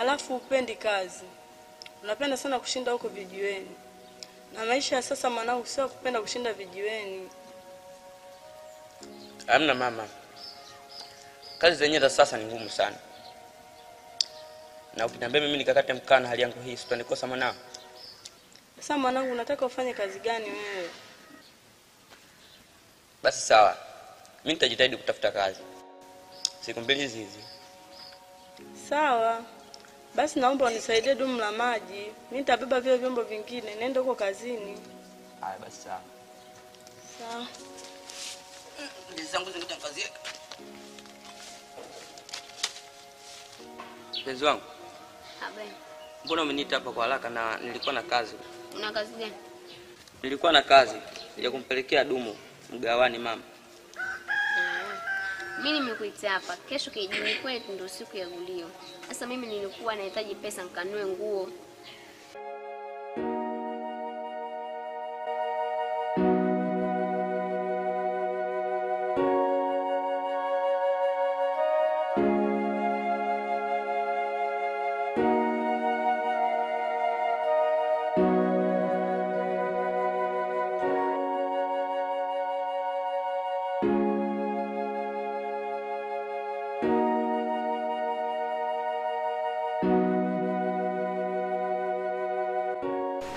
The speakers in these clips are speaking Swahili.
halafu upendi kazi. Unapenda sana kushinda huko vijiweni. Na maisha ya sasa mwanangu sio kupenda kushinda vijiweni. Hamna mama. Kazi zenyewe za sasa ni ngumu sana. Na ukiniambia mimi nikakate mkana hali yangu hii, sitanikosa mwanangu. Sasa mwanangu unataka ufanye kazi gani wewe? Basi sawa. Mimi nitajitahidi kutafuta kazi. Siku mbili hizi. Sawa. Basi naomba unisaidie dumu la maji. Mimi nitabeba vile vyombo vingine, nenda huko kazini. Haya basi sawa. Sawa. Ndizi zangu zinitangazia. Mpenzi wangu. Habari. Mbona umeniita hapa kwa haraka na nilikuwa na kazi? Una kazi gani? Nilikuwa na kazi ya kumpelekea dumu mgawani mama. Mimi nimekuita hapa. Kesho kijijini kwetu ndio siku ya gulio. Sasa mimi nilikuwa nahitaji pesa nikanunue nguo.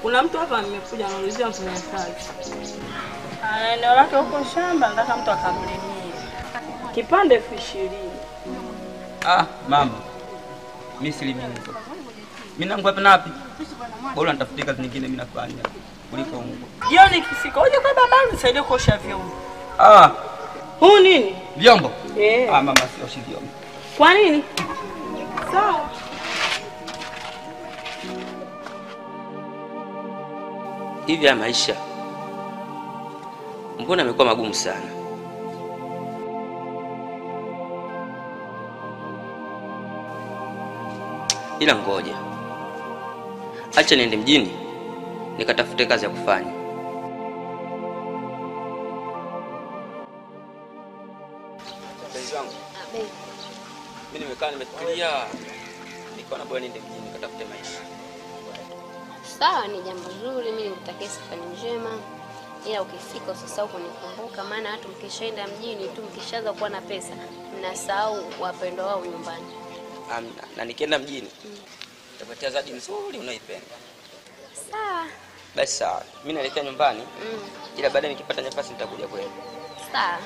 Kuna mtu hapa amekuja anaulizia mfanyakazi. Eneo lake huko shamba nataka mtu akamlimie. Kipande 20,000. Mama. Mimi silimini hizo. Mimi nangu hapa napi? Bora nitafutie kazi nyingine mimi nafanya kuliko Mungu. Jioni kisikoje kwa baba nisaidie kuosha vyombo. Huu nini? Vyombo? Mama sioshi vyombo. Kwa nini? Sawa. Hivi ya maisha mbona yamekuwa magumu sana? Ila ngoja. Acha niende mjini nikatafute kazi ya kufanya. Mpenzi wangu. Mimi nimekaa nimefikiria nikaona bwana niende mjini nikatafute maisha. Sawa, ni jambo zuri. Mimi nikutakia safari njema. Ila ukifika usisahau kunikumbuka, maana watu mkishaenda mjini tu mkishaanza kuwa na pesa mnasahau wapendwa wao nyumbani. Na nikienda mjini nitapatia zawadi nzuri unaipenda. Sawa. Basi sawa. Mimi naelekea nyumbani. Ila baadaye nikipata nafasi nitakuja kwenu. Sawa.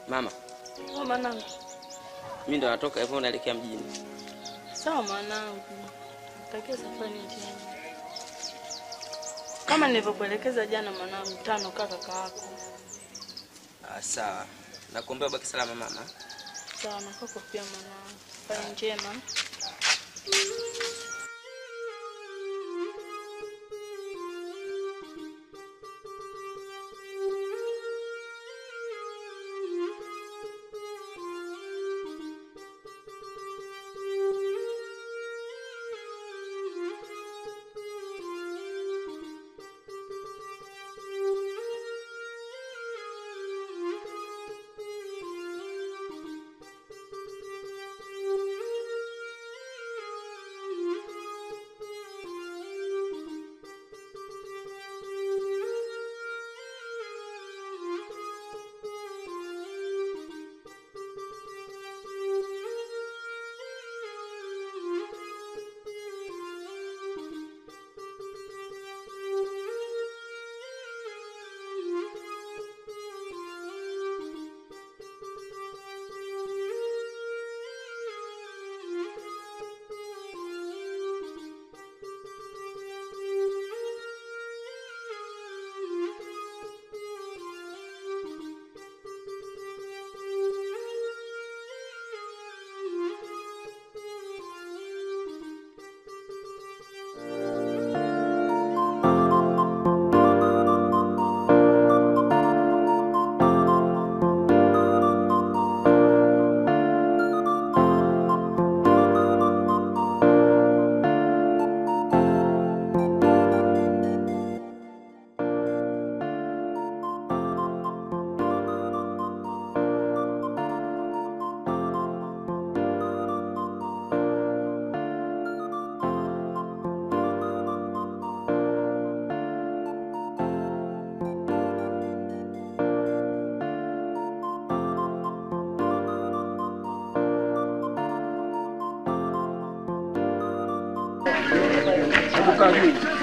Mama. Mwanangu. Mimi ndo natoka hivyo naelekea mjini. Sawa mwanangu. Natakia safari njema. Kama nilivyokuelekeza jana mwanangu, tano kaka yako. Sawa. Nakuombea baki salama mama. Sawa na kwako pia mwanangu. Safari njema.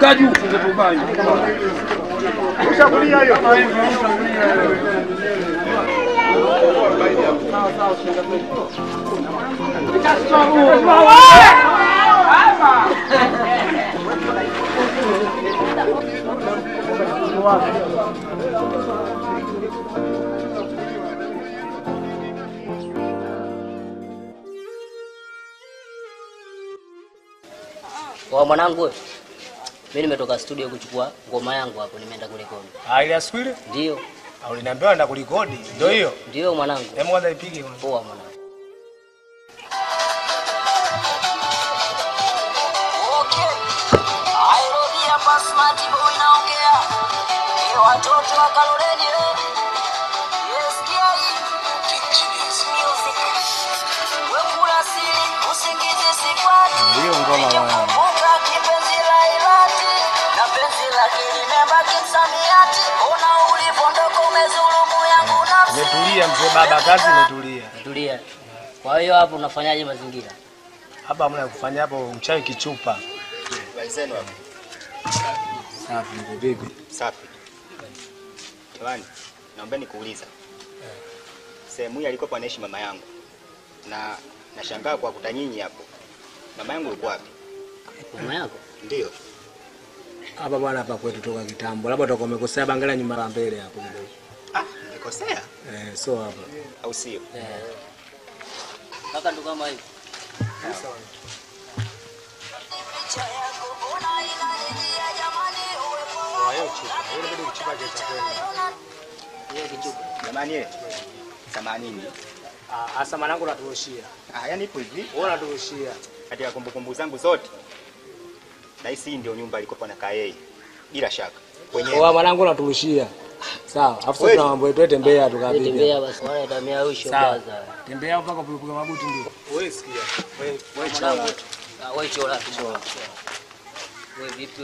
Kaju ungetokaje? Ushakulia hiyo. Kwa mwanangu, mimi nimetoka studio kuchukua ngoma yangu hapo, nimeenda kurekodi. Ile siku ile? Ndio. Au uliniambia naenda kurekodi? Ndio hiyo? Ndio mwanangu. Hebu kwanza ipige. Poa mwanangu. Basmati boy naongea. Watoto wa Kaloleni. Yes, music. Wewe asili usingizi sipati. Ndio ngoma bwana. Kumbuka kipenzi la ilati. Na penzi lake limebaki msamiati. Ona ulivondoka umezulumu yangu nafsi. Umetulia mzee baba, kazi imetulia. Tulia. Kwa hiyo hapo unafanyaje mazingira? Hapa hamna kufanya hapo, mchawi kichupa. Walizenu hapo. Safi, vipi? Safi. Jamani, naomba nikuuliza. Sehemu hii alikuwa anaishi mama yangu. Na nashangaa kwa kuta nyinyi hapo. Mama yangu yuko wapi? Mama yako? Ndio. Hapa bwana hapa kwetu toka kitambo. Labda utakuwa umekosea, bangalia nyuma la mbele hapo kidogo. Nimekosea? So hapa. Au sio? Kaka ndo kama hivi. Sawa. Jamani, samanini. Asa mwanangu naturushia. Yaani ipo hivi. Wewe unaturushia. Katika kumbukumbu zangu zote. Na hii ndio nyumba alikopo na yeye. Bila shaka. Wewe mwanangu unaturushia. Sawa. Afu tuna mambo yetu, tembea tukapiga. Tembea basi, wala tamia usho kwanza. Tembea mpaka kupiga mabuti ndio. Wewe sikia. Wewe mwanangu. Wewe chola. Wewe vipi?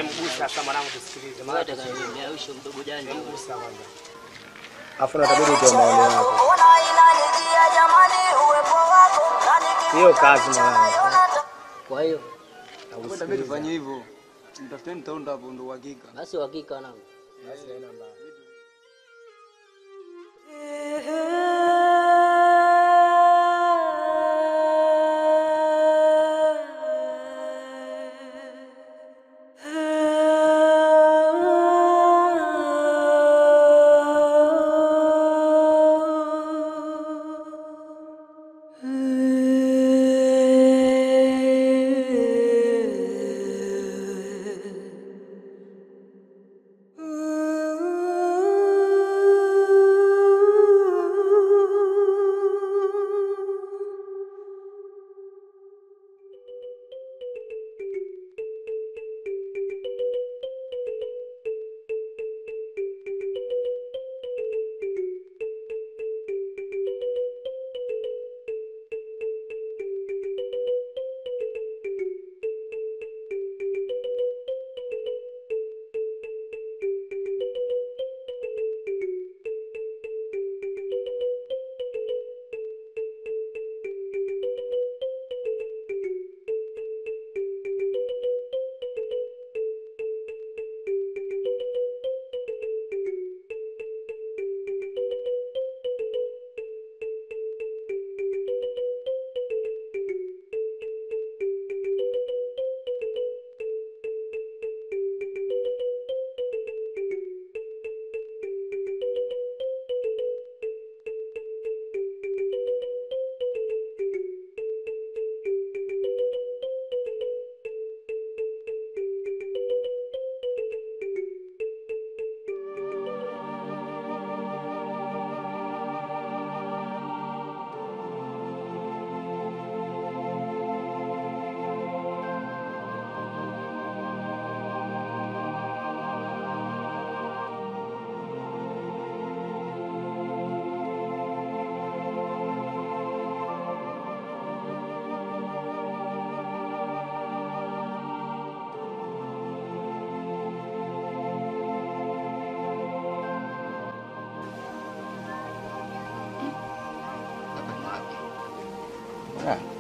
Mgusa sasa mwanangu tusikilize. Maana atakaniambia usho mdogo janja. Mgusa kwanza. Afu natabiri utoe maoni yako. Hiyo kazi mwanangu. Kwa hiyo Nakwenda tufanye hivyo. Mtafuteni taunda hapo ndo uhakika. basi uhakika wanangu. Basi haina mbaya.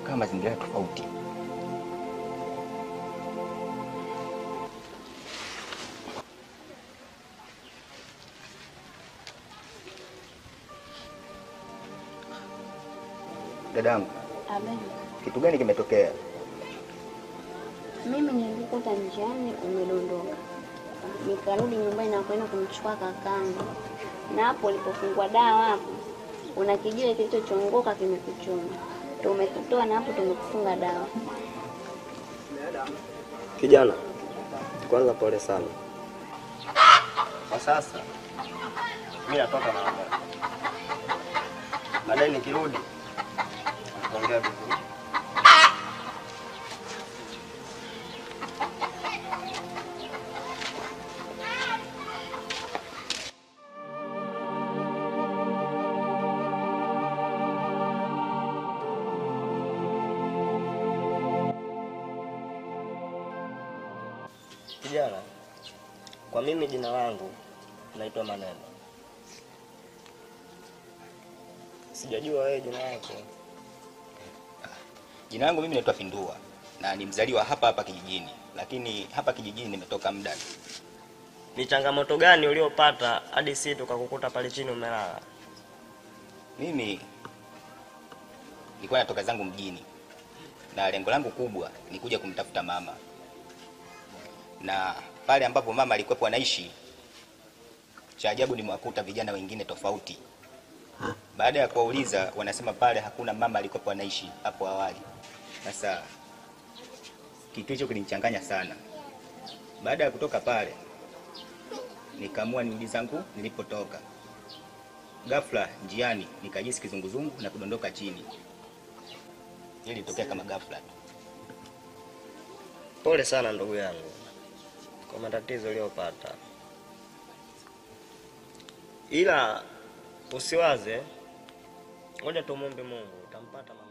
kama mazingira tofauti. Dadangu, Abe, kitu gani kimetokea? mimi nilikuta njiani umedondoka. Nikarudi nyumbani na kwenda kumchukua kakangu. Na hapo ulipofungua dawa hapo, una kijiwe kilichochongoka kimekuchoma. Tumekutoa na hapo tumekufunga dawa. Kijana, kwanza pole sana. Kwa sasa mimi natoka na wewe. Baadaye nikirudi tutaongea vizuri. Kijana, kwa mimi jina langu naitwa Maneno. Sijajua wewe jina lako. Jina langu mimi naitwa Findua na ni mzaliwa hapa hapa kijijini, lakini hapa kijijini nimetoka muda. Ni changamoto gani uliopata hadi sisi tukakukuta pale chini umelala? Mimi nilikuwa natoka zangu mjini na lengo langu kubwa ni kuja kumtafuta mama. Na pale ambapo mama alikuwa anaishi, cha ajabu nimewakuta vijana wengine tofauti. Baada ya kuwauliza wanasema pale hakuna mama alikuwa anaishi hapo awali. Sasa kitu hicho kilinichanganya sana. Baada ya kutoka pale nikaamua nirudi zangu nilipotoka. Ghafla njiani nikajisikia kizunguzungu na kudondoka chini. Ili tokea kama ghafla tu. Pole sana ndugu yangu kwa matatizo uliyopata. Ila usiwaze, ngoja tumuombe Mungu, utampata mama.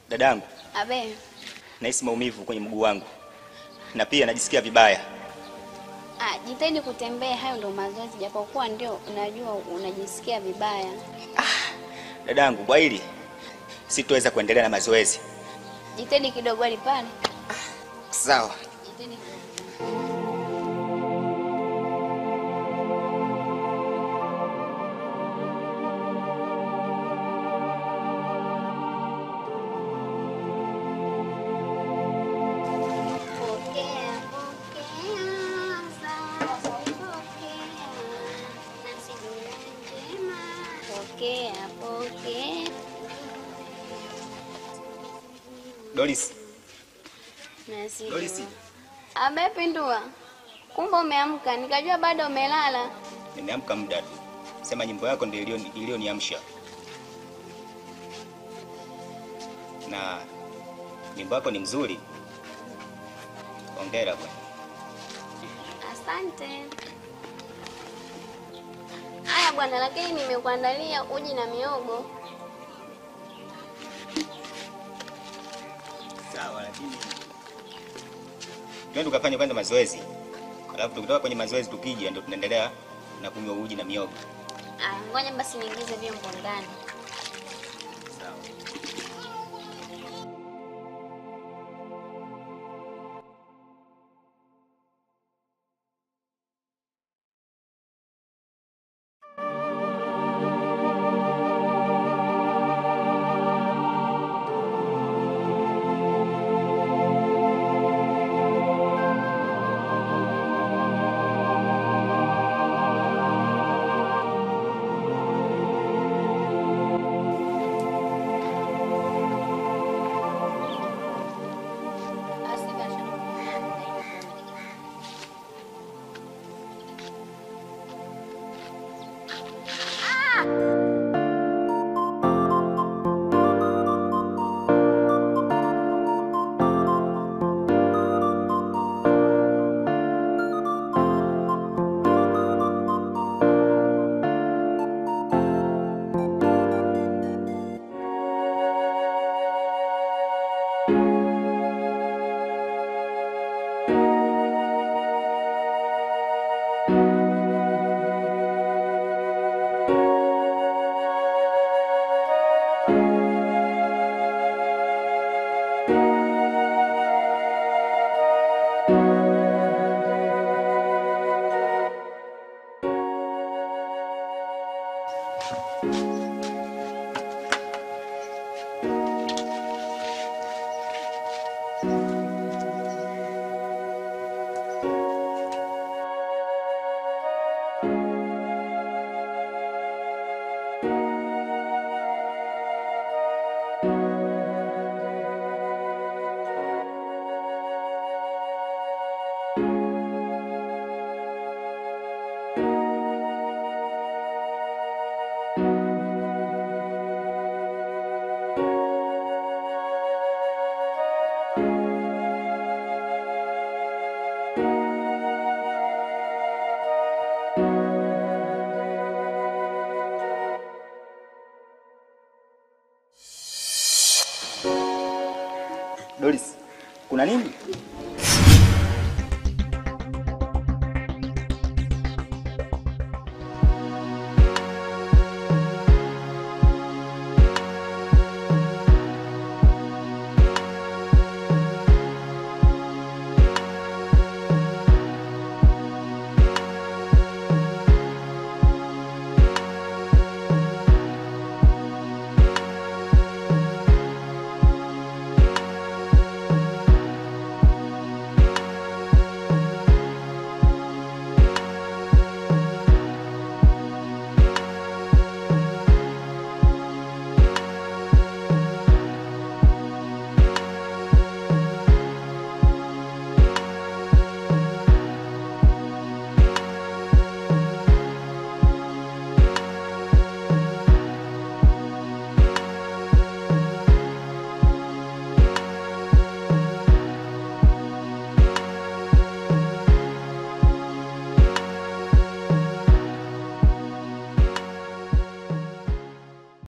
Dadangu, Abe, nahisi maumivu kwenye mguu wangu. Na pia najisikia vibaya. jitahidi kutembea, hayo ndio mazoezi, japokuwa ndio unajua unajisikia vibaya. Dadangu, kwa hili sitoweza kuendelea na mazoezi. Jitahidi kidogo ali pale. Sawa. Jitahidi kidogo. Doris. Nasi. Doris. Abe Pindua. Kumbe umeamka, nikajua bado umelala. Nimeamka muda tu. Sema nyimbo yako ndio iliyoniamsha. Na nyimbo yako ni mzuri. Hongera bwana. Asante. Haya bwana, lakini nimekuandalia uji na miogo. Sawa, lakini twende tukafanye kwanza mazoezi. Alafu tukitoka kwenye mazoezi tukija ndio tunaendelea na kunywa uji na miogo. Ngoja basi niingize vyombo ndani. Sawa. Doris, kuna nini?